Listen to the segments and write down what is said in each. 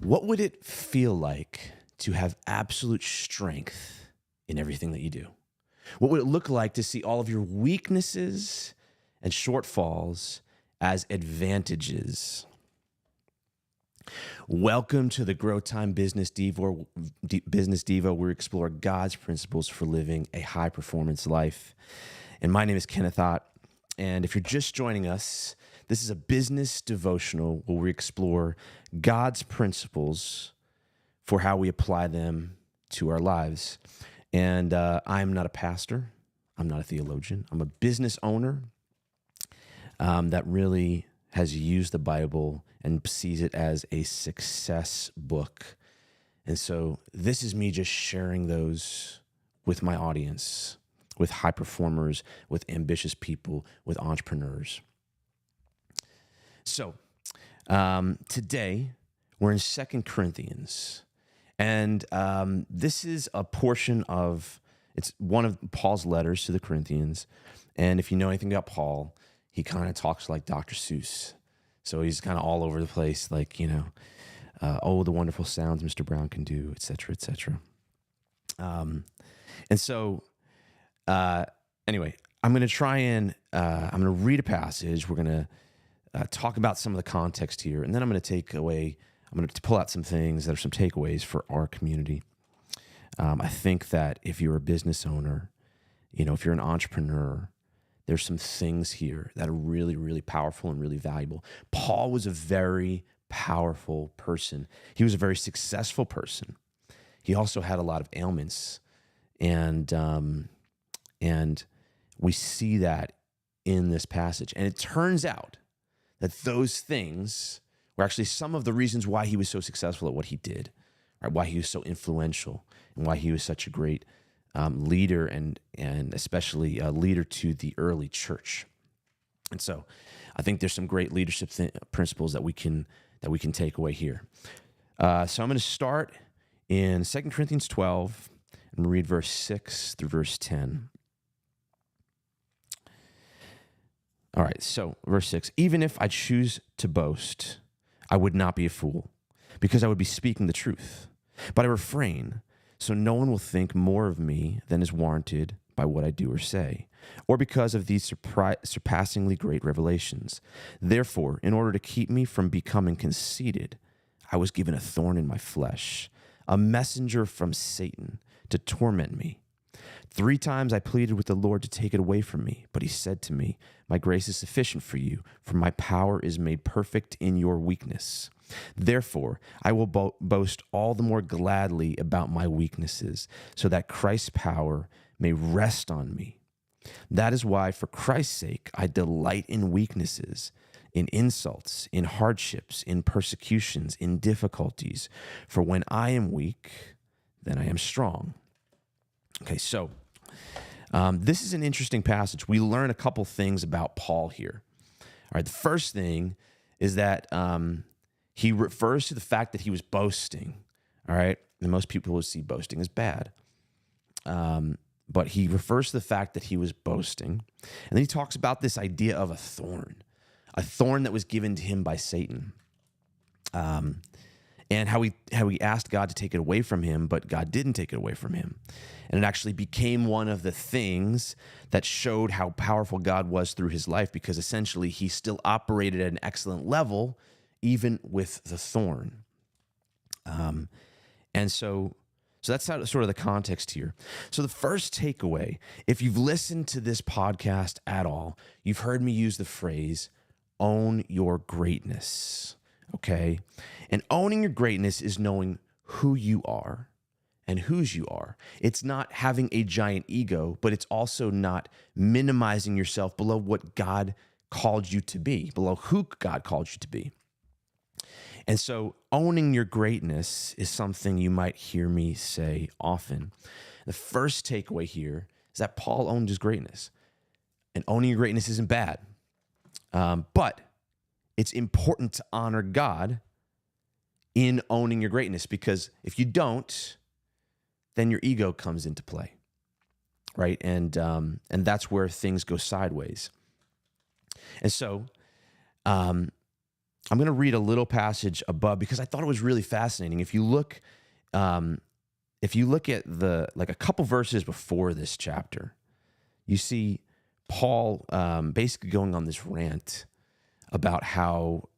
What would it feel like to have absolute strength in everything that you do? What would it look like to see all of your weaknesses and shortfalls as advantages? Welcome to the Grow Time Business Devo, where we explore God's principles for living a high-performance life. And my name is Kenneth. And if you're just joining us, this is a business devotional where we explore God's principles for how we apply them to our lives. And I'm not a pastor. I'm not a theologian. I'm a business owner that really has used the Bible and sees it as a success book. And so this is me just sharing those with my audience, with high performers, with ambitious people, with entrepreneurs. So today we're in 2 Corinthians, and this is a portion of, it's one of Paul's letters to the Corinthians. And if you know anything about Paul, he kind of talks like Dr. Seuss. So he's kind of all over the place, like, oh, the wonderful sounds Mr. Brown can do, et cetera, et cetera. And so anyway, I'm going to try and I'm going to read a passage. We're going to talk about some of the context here, and then I'm going to pull out some things that are some takeaways for our community. I think that if you're a business owner, if you're an entrepreneur, there's some things here that are really, really powerful and really valuable. Paul was a very powerful person. He was a very successful person. He also had a lot of ailments, and we see that in this passage. And it turns out that those things were actually some of the reasons why he was so successful at what he did, right? Why he was so influential, and why he was such a great leader, and especially a leader to the early church. And so I think there's some great leadership principles that we can take away here. So I'm going to start in 2 Corinthians 12 and read verse 6 through verse 10. All right, so verse 6, even if I choose to boast, I would not be a fool, because I would be speaking the truth. But I refrain, so no one will think more of me than is warranted by what I do or say, or because of these surpassingly great revelations. Therefore, in order to keep me from becoming conceited, I was given a thorn in my flesh, a messenger from Satan to torment me. 3 times I pleaded with the Lord to take it away from me, but he said to me, my grace is sufficient for you, for my power is made perfect in your weakness. Therefore, I will boast all the more gladly about my weaknesses, so that Christ's power may rest on me. That is why, for Christ's sake, I delight in weaknesses, in insults, in hardships, in persecutions, in difficulties. For when I am weak, then I am strong. Okay, so this is an interesting passage. We learn a couple things about Paul here. All right, the first thing is that he refers to the fact that he was boasting. All right, and most people will see boasting as bad. But he refers to the fact that he was boasting. And then he talks about this idea of a thorn that was given to him by Satan. And how he asked God to take it away from him, but God didn't take it away from him. And it actually became one of the things that showed how powerful God was through his life, because essentially he still operated at an excellent level, even with the thorn. And so that's sort of the context here. So the first takeaway, if you've listened to this podcast at all, you've heard me use the phrase, own your greatness. Okay? And owning your greatness is knowing who you are and whose you are. It's not having a giant ego, but it's also not minimizing yourself below what God called you to be, below who God called you to be. And so owning your greatness is something you might hear me say often. The first takeaway here is that Paul owned his greatness. And owning your greatness isn't bad. But it's important to honor God in owning your greatness, because if you don't, then your ego comes into play, right? And that's where things go sideways. And so I'm going to read a little passage above because I thought it was really fascinating. If you look at a couple verses before this chapter, you see Paul basically going on this rant about how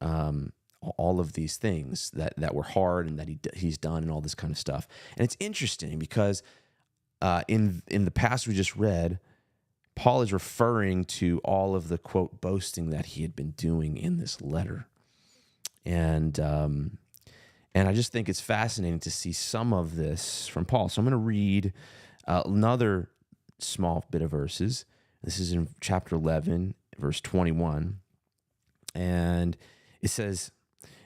all of these things that were hard and that he's done and all this kind of stuff. And it's interesting because in the passage we just read, Paul is referring to all of the, quote, boasting that he had been doing in this letter. And I just think it's fascinating to see some of this from Paul. So I'm going to read another small bit of verses. This is in chapter 11, verse 21. And it says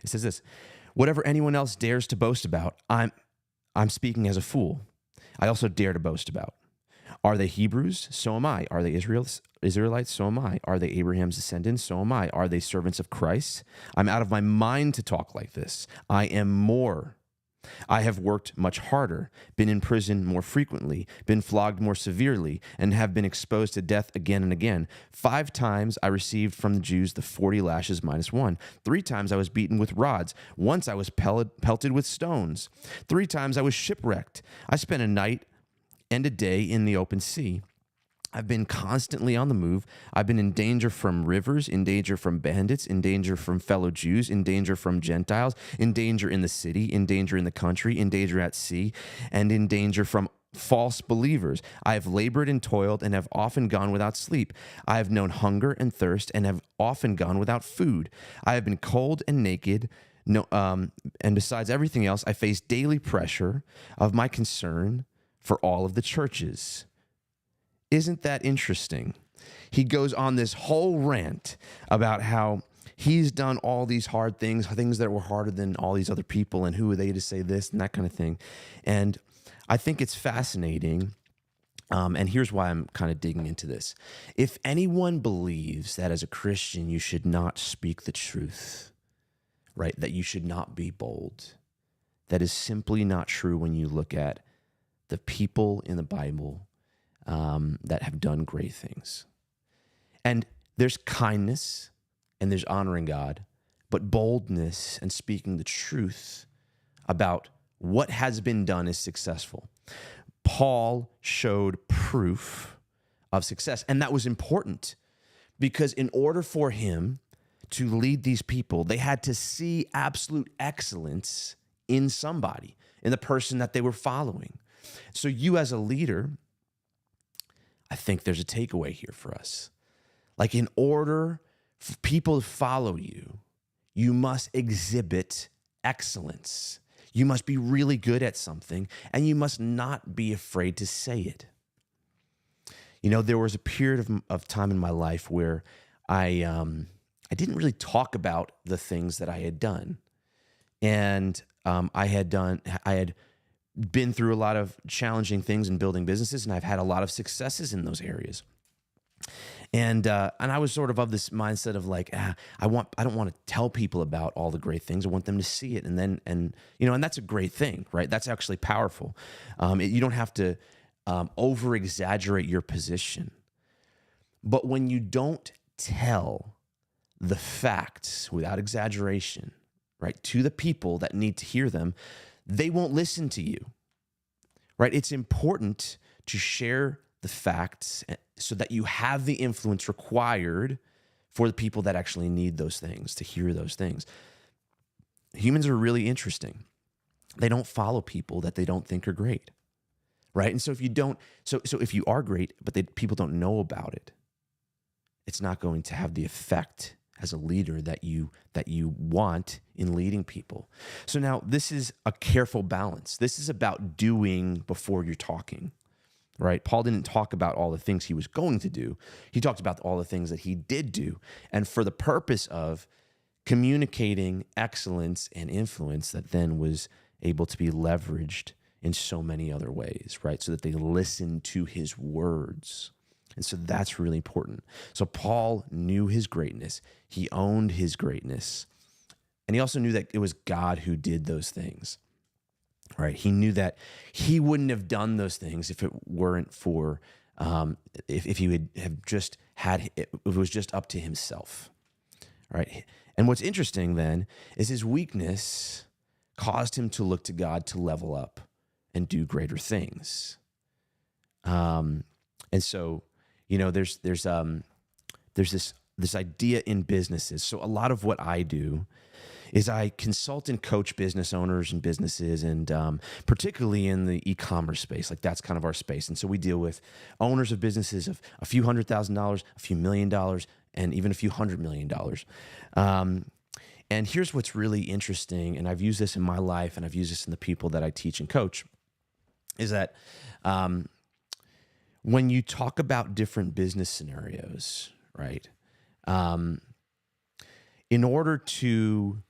this: whatever anyone else dares to boast about, I'm speaking as a fool. I also dare to boast about. Are they Hebrews? So am I. Are they Israelites? So am I. Are they Abraham's descendants? So am I. Are they servants of Christ? I'm out of my mind to talk like this. I am more. I have worked much harder, been in prison more frequently, been flogged more severely, and have been exposed to death again and again. 5 times I received from the Jews the 40 lashes minus 1. 3 times I was beaten with rods. Once I was pelted with stones. 3 times I was shipwrecked. I spent a night and a day in the open sea. I've been constantly on the move. I've been in danger from rivers, in danger from bandits, in danger from fellow Jews, in danger from Gentiles, in danger in the city, in danger in the country, in danger at sea, and in danger from false believers. I have labored and toiled and have often gone without sleep. I have known hunger and thirst and have often gone without food. I have been cold and naked. And besides everything else, I face daily pressure of my concern for all of the churches. Isn't that interesting? He goes on this whole rant about how he's done all these hard things that were harder than all these other people, and who are they to say this and that kind of thing. And I think it's fascinating. And here's why I'm kind of digging into this. If anyone believes that as a Christian you should not speak the truth, right, that you should not be bold, that is simply not true when you look at the people in the Bible that have done great things. And there's kindness and there's honoring God, but boldness and speaking the truth about what has been done is successful. Paul showed proof of success, and that was important because in order for him to lead these people, they had to see absolute excellence in somebody, in the person that they were following. So you as a leader, I think there's a takeaway here for us. Like, in order for people to follow you, you must exhibit excellence. You must be really good at something, and you must not be afraid to say it. You know, there was a period of time in my life where I didn't really talk about the things that I had done. And I had been through a lot of challenging things in building businesses, and I've had a lot of successes in those areas. And I was sort of this mindset of like, I don't want to tell people about all the great things. I want them to see it, and that's a great thing, right? That's actually powerful. You don't have to over exaggerate your position, but when you don't tell the facts without exaggeration, right, to the people that need to hear them, they won't listen to you, right? It's important to share the facts so that you have the influence required for the people that actually need those things, to hear those things. Humans are really interesting. They don't follow people that they don't think are great, right? And so if you are great, but people don't know about it, it's not going to have the effect as a leader that you want in leading people. So now this is a careful balance. This is about doing before you're talking, right? Paul didn't talk about all the things he was going to do. He talked about all the things that he did do. And for the purpose of communicating excellence and influence that then was able to be leveraged in so many other ways, right? So that they listened to his words. And so that's really important. So Paul knew his greatness. He owned his greatness. And he also knew that it was God who did those things, right? He knew that he wouldn't have done those things if it weren't for, if he would have just had, if it was just up to himself, right? And what's interesting then is his weakness caused him to look to God to level up and do greater things. And so, there's this idea in businesses. So a lot of what I do is I consult and coach business owners and businesses, and particularly in the e-commerce space. Like, that's kind of our space. And so we deal with owners of businesses of a few $100,000, a few $1 million, and even a few $100 million. And here's what's really interesting, and I've used this in my life, and I've used this in the people that I teach and coach, is that when you talk about different business scenarios, right? In order to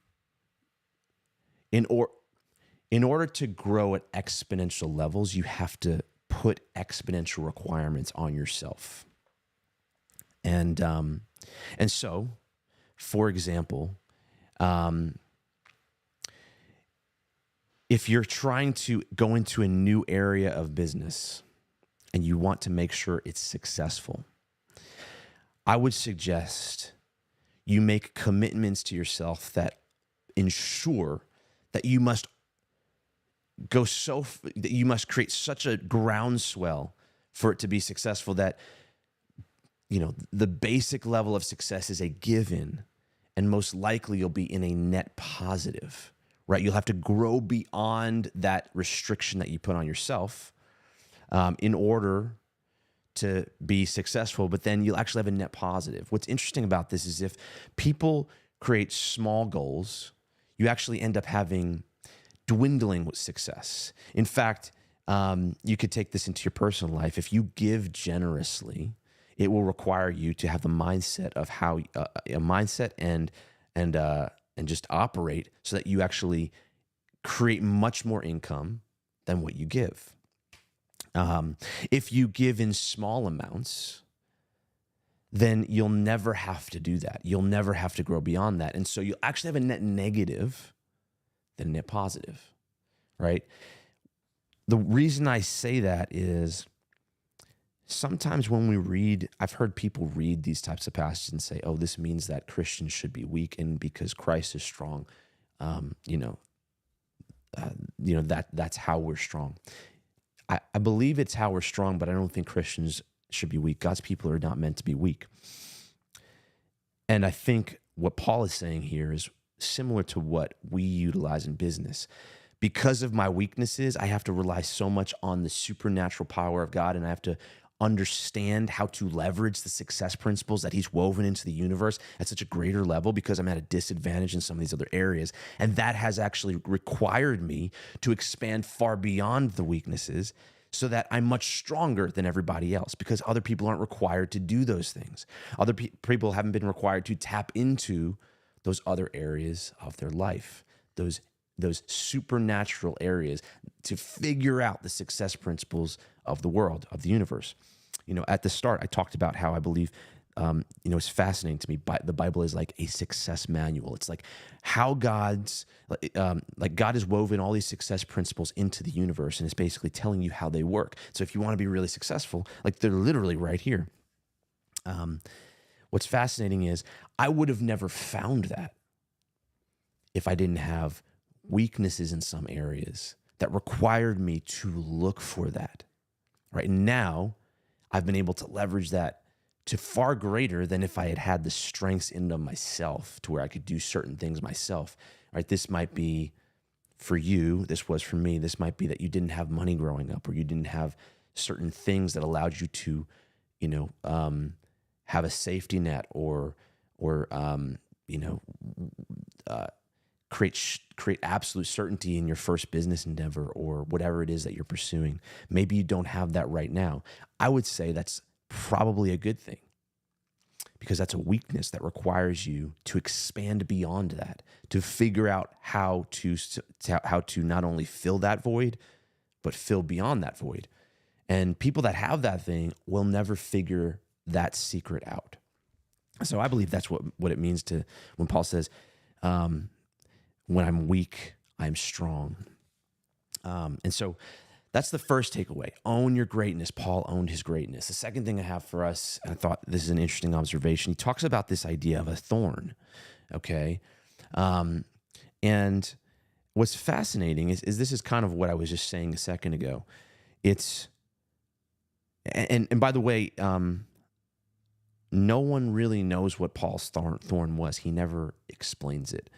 grow at exponential levels, you have to put exponential requirements on yourself. And so, for example, if you're trying to go into a new area of business and you want to make sure it's successful, I would suggest you make commitments to yourself that ensure that you must that you must create such a groundswell for it to be successful that, the basic level of success is a given, and most likely you'll be in a net positive, right? You'll have to grow beyond that restriction that you put on yourself in order to be successful, but then you'll actually have a net positive. What's interesting about this is if people create small goals, you actually end up having dwindling with success. In fact, you could take this into your personal life. If you give generously, it will require you to have the mindset of how a mindset and just operate so that you actually create much more income than what you give. If you give in small amounts, then you'll never have to do that. You'll never have to grow beyond that. And so you'll actually have a net negative than a net positive, right? The reason I say that is sometimes when we read, I've heard people read these types of passages and say, oh, this means that Christians should be weak, and because Christ is strong, that's how we're strong. I believe it's how we're strong, but I don't think Christians should be weak. God's people are not meant to be weak. And I think what Paul is saying here is similar to what we utilize in business. Because of my weaknesses, I have to rely so much on the supernatural power of God, and I have to understand how to leverage the success principles that he's woven into the universe at such a greater level because I'm at a disadvantage in some of these other areas. And that has actually required me to expand far beyond the weaknesses so that I'm much stronger than everybody else, because other people aren't required to do those things. Other people haven't been required to tap into those other areas of their life, those supernatural areas, to figure out the success principles of the world, of the universe. At the start, I talked about how I believe, it's fascinating to me, but the Bible is like a success manual. It's like how God has woven all these success principles into the universe, and it's basically telling you how they work. So if you want to be really successful, they're literally right here. What's fascinating is I would have never found that if I didn't have weaknesses in some areas that required me to look for that. Right now, I've been able to leverage that to far greater than if I had had the strengths in of myself to where I could do certain things myself. Right? This might be for you. This was for me. This might be that you didn't have money growing up, or you didn't have certain things that allowed you to, have a safety net or create absolute certainty in your first business endeavor or whatever it is that you're pursuing. Maybe you don't have that right now. I would say that's probably a good thing, because that's a weakness that requires you to expand beyond that, to figure out how to not only fill that void, but fill beyond that void. And people that have that thing will never figure that secret out. So I believe that's what it means to when Paul says, when I'm weak, I'm strong. And so that's the first takeaway. Own your greatness. Paul owned his greatness. The second thing I have for us, and I thought this is an interesting observation, he talks about this idea of a thorn. okay? And what's fascinating is this is kind of what I was just saying a second ago. It's, and by the way, no one really knows what Paul's thorn was. He never explains it.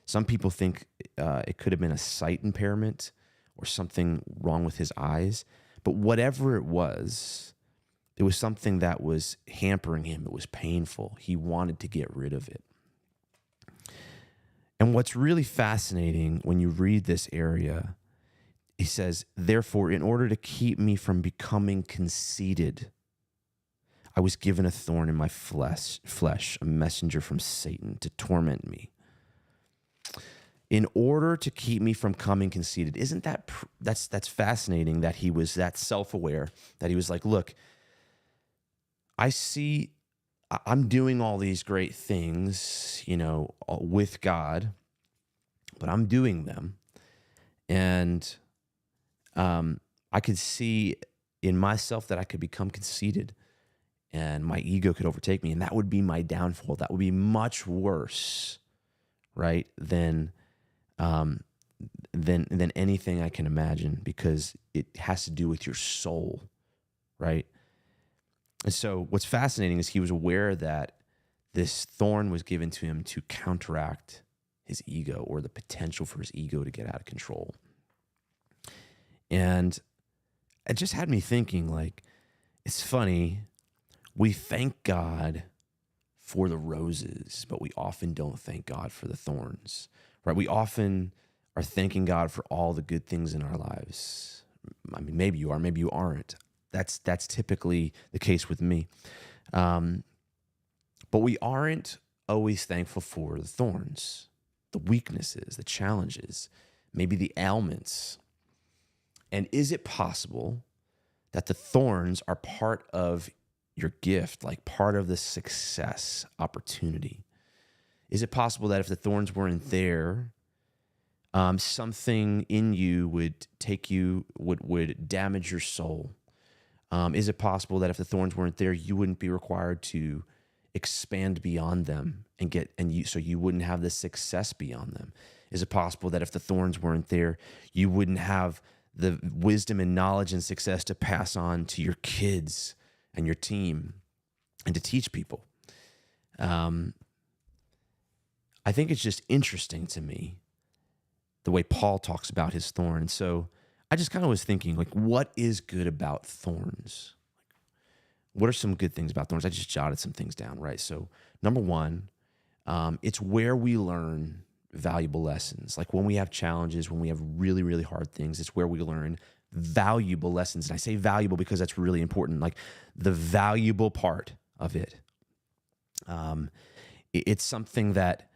Some people think it could have been a sight impairment or something wrong with his eyes. But whatever it was something that was hampering him. It was painful. He wanted to get rid of it. And what's really fascinating when you read this area, he says, therefore, in order to keep me from becoming conceited, I was given a thorn in my flesh, a messenger from Satan to torment me. In order to keep me from coming conceited. Isn't that's fascinating that he was that self-aware, that he was like, look, I see I'm doing all these great things, with God, but I'm doing them. And I could see in myself that I could become conceited and my ego could overtake me. And that would be my downfall. That would be much worse, right, than anything I can imagine, because it has to do with your soul, right? And so what's fascinating is he was aware that this thorn was given to him to counteract his ego, or the potential for his ego to get out of control. And it just had me thinking, like, it's funny, we thank God for the roses, but we often don't thank God for the thorns, right? We often are thanking God for all the good things in our lives. I mean, maybe you are, maybe you aren't. That's typically the case with me. But we aren't always thankful for the thorns, the weaknesses, the challenges, maybe the ailments. And is it possible that the thorns are part of your gift, like part of the success opportunity? Is it possible that if the thorns weren't there, something in you would would damage your soul? Is it possible that if the thorns weren't there, you wouldn't be required to expand beyond them so you wouldn't have the success beyond them? Is it possible that if the thorns weren't there, you wouldn't have the wisdom and knowledge and success to pass on to your kids and your team and to teach people? I think it's just interesting to me the way Paul talks about his thorn. And so I just kind of was thinking, like, what is good about thorns? What are some good things about thorns? I just jotted some things down, right? So number one, it's where we learn valuable lessons. Like when we have challenges, when we have really, really hard things, it's where we learn valuable lessons. And I say valuable because that's really important, like the valuable part of it. It's something that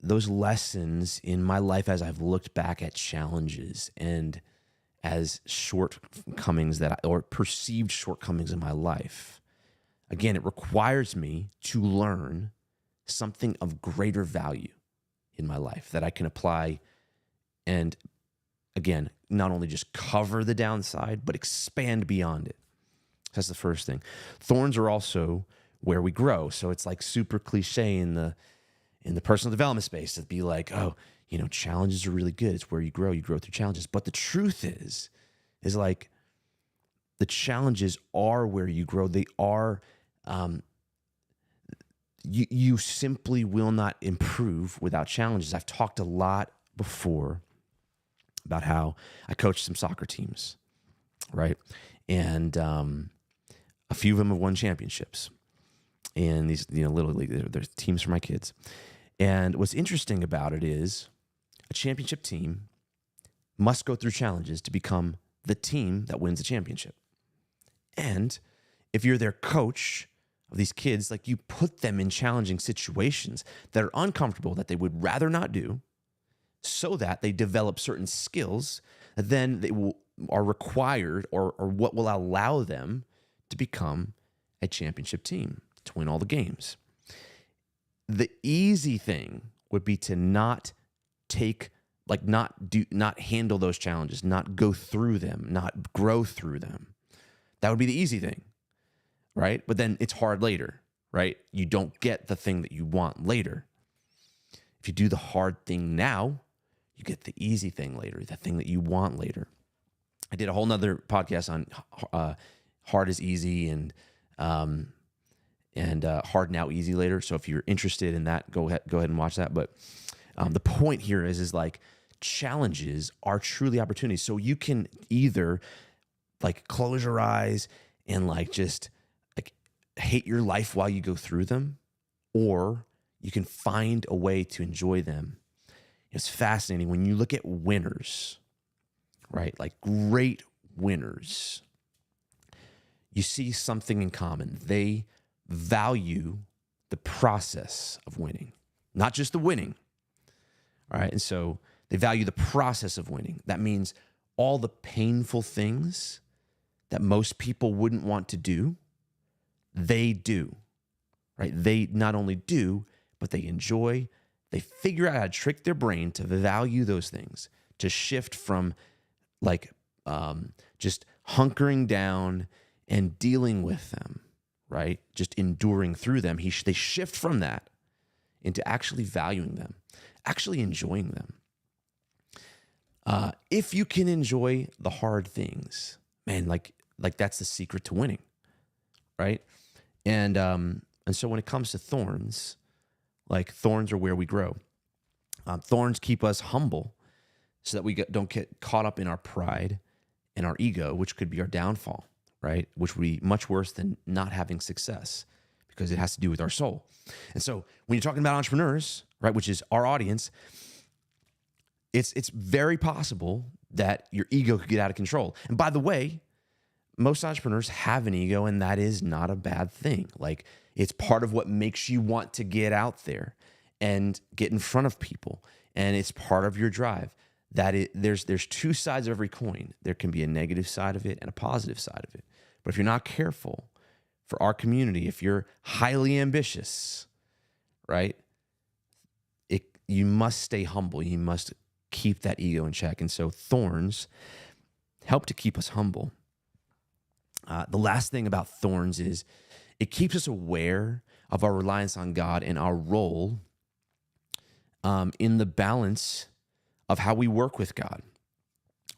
those lessons in my life, as I've looked back at challenges and as shortcomings or perceived shortcomings in my life, again, it requires me to learn something of greater value in my life that I can apply and, again, not only just cover the downside, but expand beyond it. That's the first thing. Thorns are also where we grow. So it's like super cliche in the personal development space to be like, oh, challenges are really good. It's where you grow through challenges. But the truth is like the challenges are where you grow. They are, you simply will not improve without challenges. I've talked a lot before about how I coached some soccer teams, right? And a few of them have won championships. And these, Little League, they're teams for my kids. And what's interesting about it is a championship team must go through challenges to become the team that wins the championship. And if you're their coach of these kids, like, you put them in challenging situations that are uncomfortable, that they would rather not do, so that they develop certain skills that then are required or what will allow them to become a championship team, to win all the games. The easy thing would be to not handle those challenges, not go through them, not grow through them. That would be the easy thing, right? But then it's hard later, right? You don't get the thing that you want later. If you do the hard thing now, you get the easy thing later, the thing that you want later. I did a whole nother podcast on hard is easy and hard now, easy later. So if you're interested in that, go ahead and watch that. But the point here is like challenges are truly opportunities. So you can either like close your eyes and like just like hate your life while you go through them, or you can find a way to enjoy them. It's fascinating when you look at winners, right? Like great winners. You see something in common. They value the process of winning, not just the winning. All right. And so they value the process of winning. That means all the painful things that most people wouldn't want to do, they do, right? They not only do, but they enjoy. They figure out how to trick their brain to value those things, to shift from like just hunkering down and dealing with them, right? Just enduring through them. They shift from that into actually valuing them, actually enjoying them. If you can enjoy the hard things, man, like that's the secret to winning, right? And so when it comes to thorns, like thorns are where we grow. Thorns keep us humble so that we don't get caught up in our pride and our ego, which could be our downfall, right? Which would be much worse than not having success because it has to do with our soul. And so when you're talking about entrepreneurs, right, which is our audience, it's very possible that your ego could get out of control. And by the way, most entrepreneurs have an ego, and that is not a bad thing. Like, it's part of what makes you want to get out there and get in front of people, and it's part of your drive. There's two sides of every coin. There can be a negative side of it and a positive side of it. But if you're not careful, for our community, if you're highly ambitious, right, you must stay humble. You must keep that ego in check. And so thorns help to keep us humble. The last thing about thorns is it keeps us aware of our reliance on God and our role in the balance of how we work with God,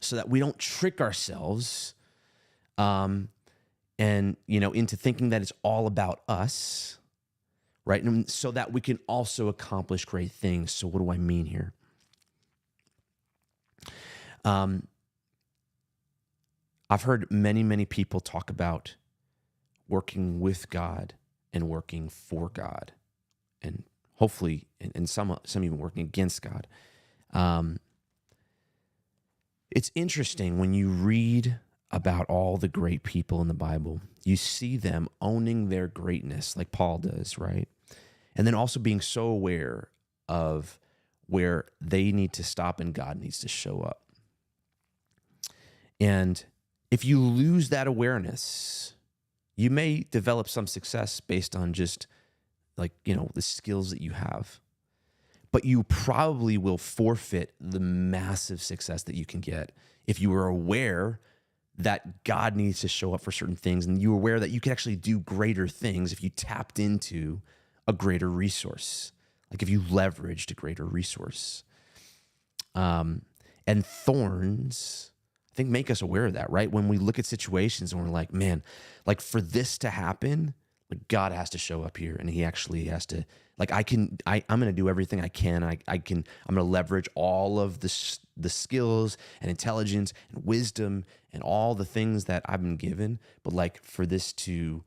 so that we don't trick ourselves into thinking that it's all about us, right? And so that we can also accomplish great things. So what do I mean here? I've heard many, many people talk about working with God and working for God, and hopefully, and some even working against God. It's interesting when you read about all the great people in the Bible, you see them owning their greatness like Paul does, right? And then also being so aware of where they need to stop and God needs to show up. And if you lose that awareness, you may develop some success based on just the skills that you have, but you probably will forfeit the massive success that you can get if you are aware that God needs to show up for certain things, and you're aware that you can actually do greater things if you tapped into a greater resource, like if you leveraged a greater resource. And thorns, I think, make us aware of that, right? When we look at situations and we're like, man, like for this to happen, like God has to show up here, and he actually has to, like, I'm going to do everything I can. I'm going to leverage all of the skills and intelligence and wisdom and all the things that I've been given. But like for this to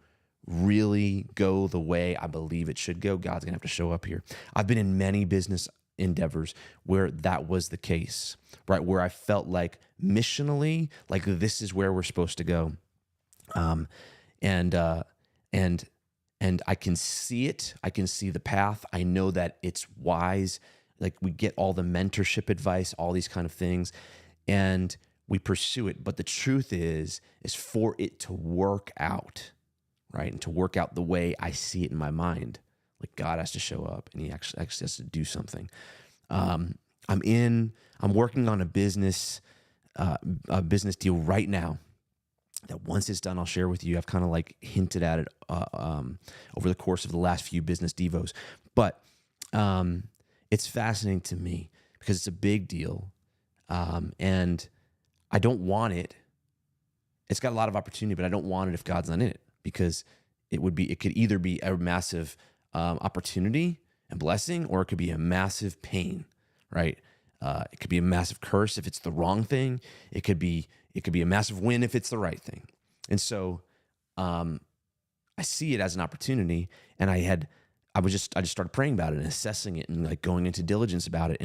really go the way I believe it should go, God's going to have to show up here. I've been in many business endeavors where that was the case, right? Where I felt like missionally, like this is where we're supposed to go. And I can see it. I can see the path. I know that it's wise. Like we get all the mentorship advice, all these kind of things, and we pursue it. But the truth is for it to work out, right? And to work out the way I see it in my mind, like God has to show up and he actually has to do something. I'm working on a business deal right now that once it's done, I'll share with you. I've kind of like hinted at it over the course of the last few business devos, but it's fascinating to me because it's a big deal. And I don't want it. It's got a lot of opportunity, but I don't want it if God's not in it, because it could either be a massive opportunity and blessing, or it could be a massive pain, right? It could be a massive curse if it's the wrong thing. It could be a massive win if it's the right thing. And so I see it as an opportunity, and I just started praying about it and assessing it and like going into diligence about it,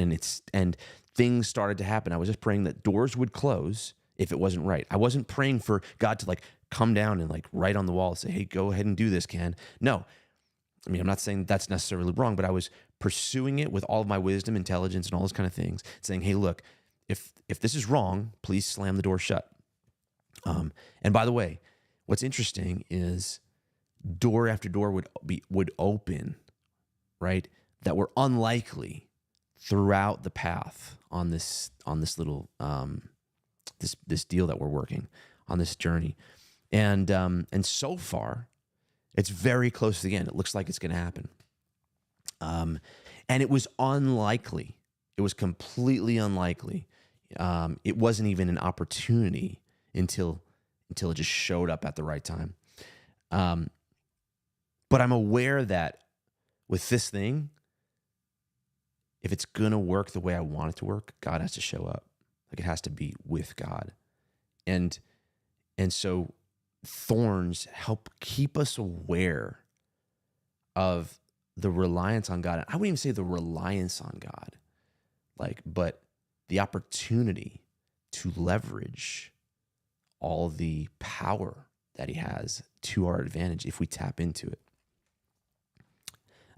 and things started to happen. I was just praying that doors would close if it wasn't right. I wasn't praying for God to like come down and like write on the wall and say, "Hey, go ahead and do this, Ken." No. I mean, I'm not saying that's necessarily wrong, but I was pursuing it with all of my wisdom, intelligence, and all those kind of things, saying, "Hey, look, if this is wrong, please slam the door shut." And by the way, what's interesting is door after door would open, right? That were unlikely throughout the path on this little this deal that we're working on, this journey, and so far, it's very close to the end. It looks like it's going to happen, and it was unlikely. It was completely unlikely. It wasn't even an opportunity until it just showed up at the right time. But I'm aware that with this thing, if it's going to work the way I want it to work, God has to show up. Like, it has to be with God. And so thorns help keep us aware of the reliance on God. I wouldn't even say the reliance on God, but the opportunity to leverage all the power that he has to our advantage if we tap into it.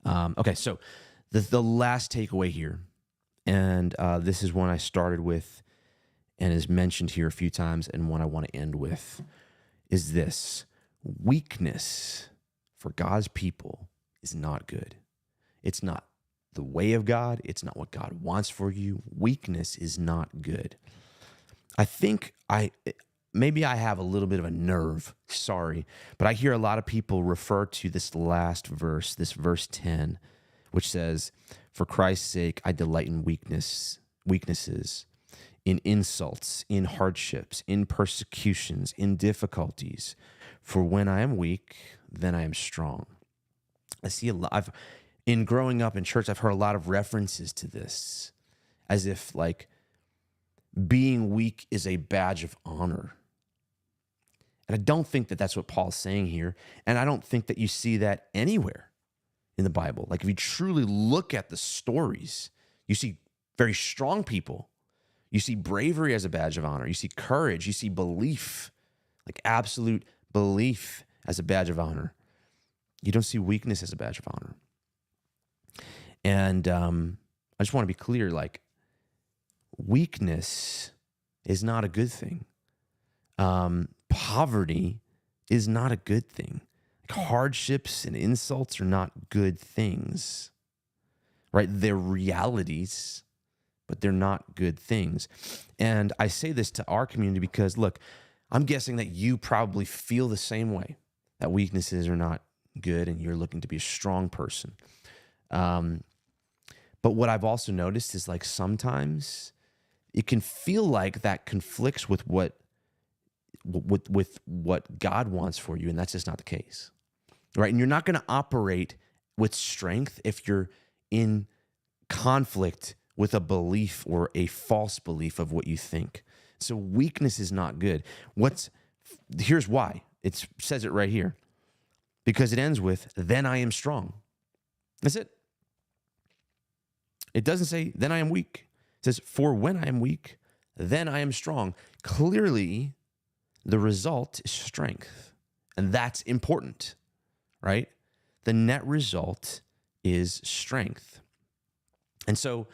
Okay, so the last takeaway here, and this is one I started with and is mentioned here a few times, and one I want to end with, is this: weakness for God's people is not good. It's not the way of God. It's not what God wants for you. Weakness is not good. I think maybe I have a little bit of a nerve, sorry, but I hear a lot of people refer to this last verse, this verse 10, which says, "For Christ's sake, I delight in weaknesses, in insults, in hardships, in persecutions, in difficulties. For when I am weak, then I am strong." I see a lot. In growing up in church, I've heard a lot of references to this, as if like being weak is a badge of honor. And I don't think that that's what Paul's saying here. And I don't think that you see that anywhere in the Bible. Like, if you truly look at the stories, you see very strong people. You see bravery as a badge of honor. You see courage. You see belief, like absolute belief as a badge of honor. You don't see weakness as a badge of honor. And I just want to be clear, like, weakness is not a good thing. Poverty is not a good thing. Like, hardships and insults are not good things, right? They're realities, but they're not good things. And I say this to our community because, look, I'm guessing that you probably feel the same way, that weaknesses are not good and you're looking to be a strong person. But what I've also noticed is, like, sometimes it can feel like that conflicts with what God wants for you, and that's just not the case, right? And you're not going to operate with strength if you're in conflict with a belief or a false belief of what you think. So weakness is not good. Here's why. It says it right here. Because it ends with, "Then I am strong." That's it. It doesn't say, "Then I am weak." It says, "For when I am weak, then I am strong." Clearly, the result is strength. And that's important, right? The net result is strength. And so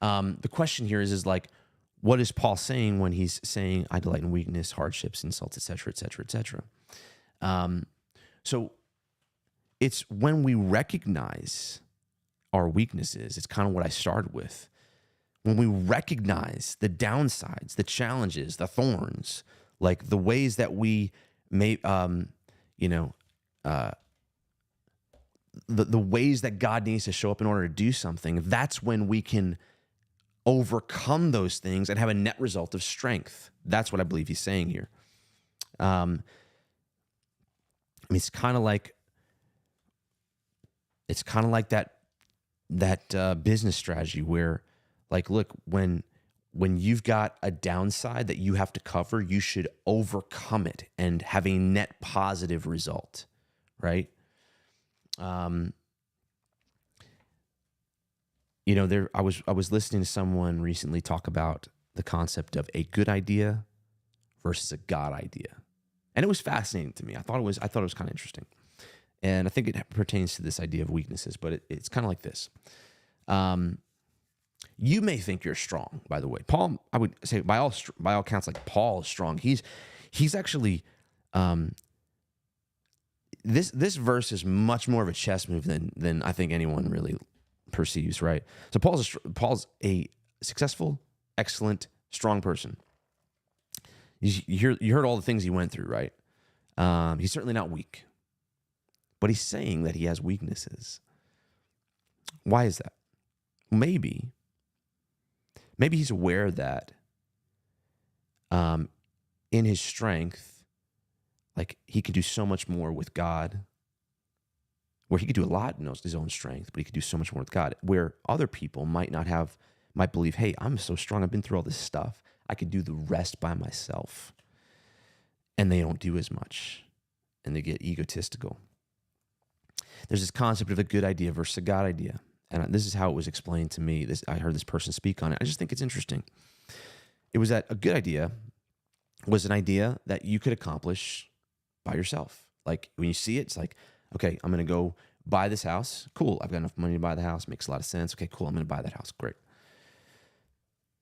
the question here is like, what is Paul saying when he's saying, "I delight in weakness, hardships, insults, et cetera, et cetera, et cetera"? So it's when we recognize our weaknesses, it's kind of what I started with. When we recognize the downsides, the challenges, the thorns, like the ways that we may, the ways that God needs to show up in order to do something, that's when we can overcome those things and have a net result of strength. That's what I believe he's saying here. I mean, it's kind of like that business strategy where, like, look, when you've got a downside that you have to cover, you should overcome it and have a net positive result, right? I was listening to someone recently talk about the concept of a good idea versus a God idea, and it was fascinating to me. I thought it was kind of interesting, and I think it pertains to this idea of weaknesses. But it's kind of like this. You may think you're strong, by the way. Paul, I would say by all accounts, like Paul is strong. He's actually this verse is much more of a chess move than I think anyone really perceives, right? So Paul's a successful, excellent, strong person. You heard all the things he went through, right? He's certainly not weak, but he's saying that he has weaknesses. Why is that? Maybe he's aware that in his strength, like he could do so much more with God, where he could do a lot in his own strength, but he could do so much more with God, where other people might believe, hey, I'm so strong, I've been through all this stuff, I could do the rest by myself. And they don't do as much, and they get egotistical. There's this concept of a good idea versus a God idea. And this is how it was explained to me. I heard this person speak on it. I just think it's interesting. It was that a good idea was an idea that you could accomplish by yourself. Like when you see it, it's like, okay, I'm going to go buy this house. Cool. I've got enough money to buy the house. Makes a lot of sense. Okay, cool. I'm going to buy that house. Great.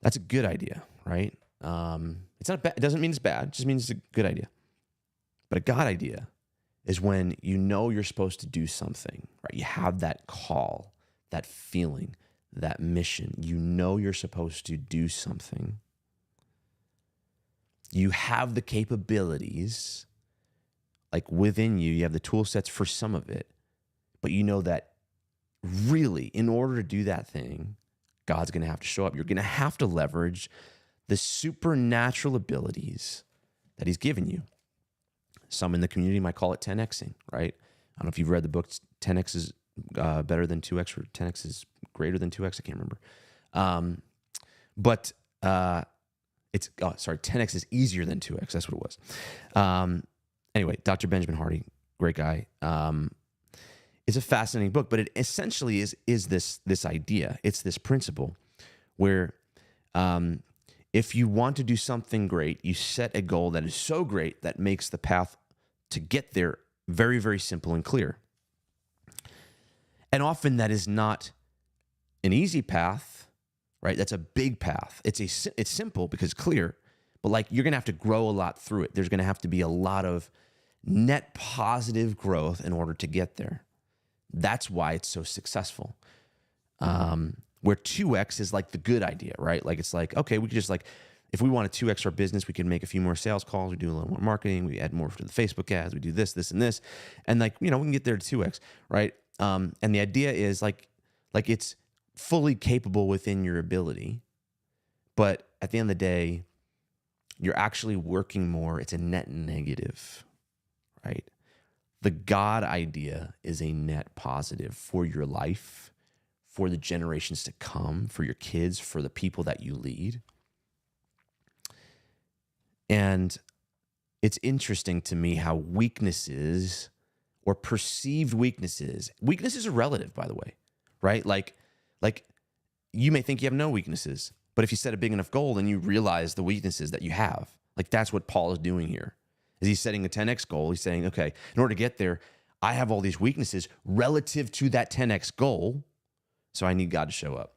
That's a good idea, right? It's not bad. It doesn't mean it's bad. It just means it's a good idea. But a God idea is when you know you're supposed to do something, right? You have that call, that feeling, that mission. You know you're supposed to do something. You have the capabilities, like within you have the tool sets for some of it, but you know that really, in order to do that thing, God's going to have to show up. You're going to have to leverage the supernatural abilities that he's given you. Some in the community might call it 10Xing, right? I don't know if you've read the book 10X is better than 2X, or 10X is greater than 2X. I can't remember. 10X is easier than 2X. That's what it was. Anyway, Dr. Benjamin Hardy, great guy. It's a fascinating book, but it essentially is this idea. It's this principle where if you want to do something great, you set a goal that is so great that makes the path to get there very, very simple and clear. And often that is not an easy path, right? That's a big path. It's simple because it's clear, but like you're going to have to grow a lot through it. There's going to have to be a lot of net positive growth in order to get there. That's why it's so successful. Where 2X is like the good idea, right? Like it's like, okay, we could just like, if we want to 2X our business, we can make a few more sales calls, we do a little more marketing, we add more to the Facebook ads, we do this, and this. And like, we can get there to 2X, right? And the idea is like it's fully capable within your ability, but at the end of the day, you're actually working more. It's a net negative, right? The God idea is a net positive for your life, for the generations to come, for your kids, for the people that you lead. And it's interesting to me how weaknesses or perceived weaknesses are relative, by the way, right? Like you may think you have no weaknesses, but if you set a big enough goal, then you realize the weaknesses that you have. Like that's what Paul is doing here. Is he's setting a 10X goal. He's saying, okay, in order to get there, I have all these weaknesses relative to that 10X goal, so I need God to show up.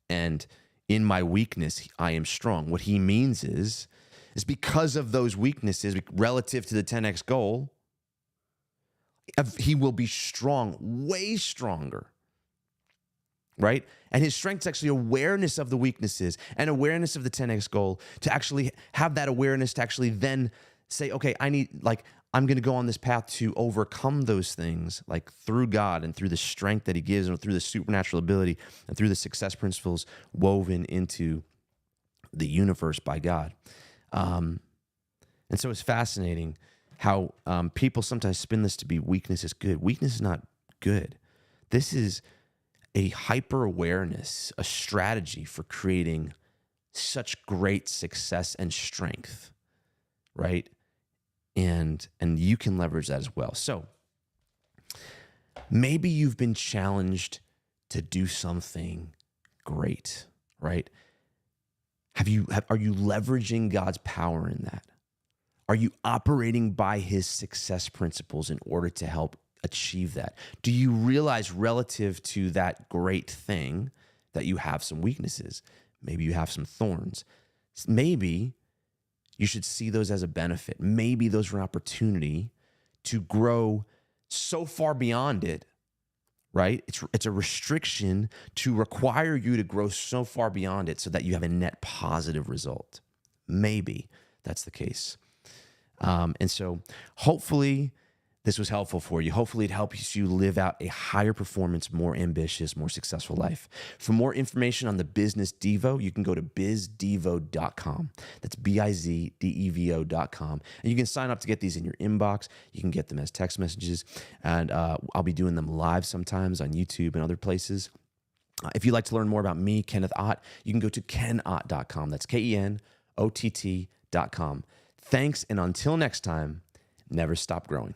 And in my weakness, I am strong. What he means is because of those weaknesses relative to the 10X goal, he will be strong, way stronger, right? And his strength is actually awareness of the weaknesses and awareness of the 10X goal, to actually have that awareness to actually then say, okay, I'm going to go on this path to overcome those things, like through God and through the strength that he gives and through the supernatural ability and through the success principles woven into the universe by God. And so it's fascinating how people sometimes spin this to be weakness is good. Weakness is not good. This is a hyper-awareness, a strategy for creating such great success and strength, right? And you can leverage that as well. So maybe you've been challenged to do something great, right? Are you leveraging God's power in that? Are you operating by his success principles in order to help achieve that? Do you realize relative to that great thing that you have some weaknesses? Maybe you have some thorns. Maybe you should see those as a benefit. Maybe those are an opportunity to grow so far beyond it, right? It's a restriction to require you to grow so far beyond it so that you have a net positive result. Maybe that's the case. And so hopefully this was helpful for you. Hopefully it helps you live out a higher performance, more ambitious, more successful life. For more information on the Business Devo, you can go to bizdevo.com. That's bizdevo.com. And you can sign up to get these in your inbox. You can get them as text messages. And I'll be doing them live sometimes on YouTube and other places. If you'd like to learn more about me, Kenneth Ott, you can go to kenott.com. That's KENOTT.com. Thanks, and until next time, never stop growing.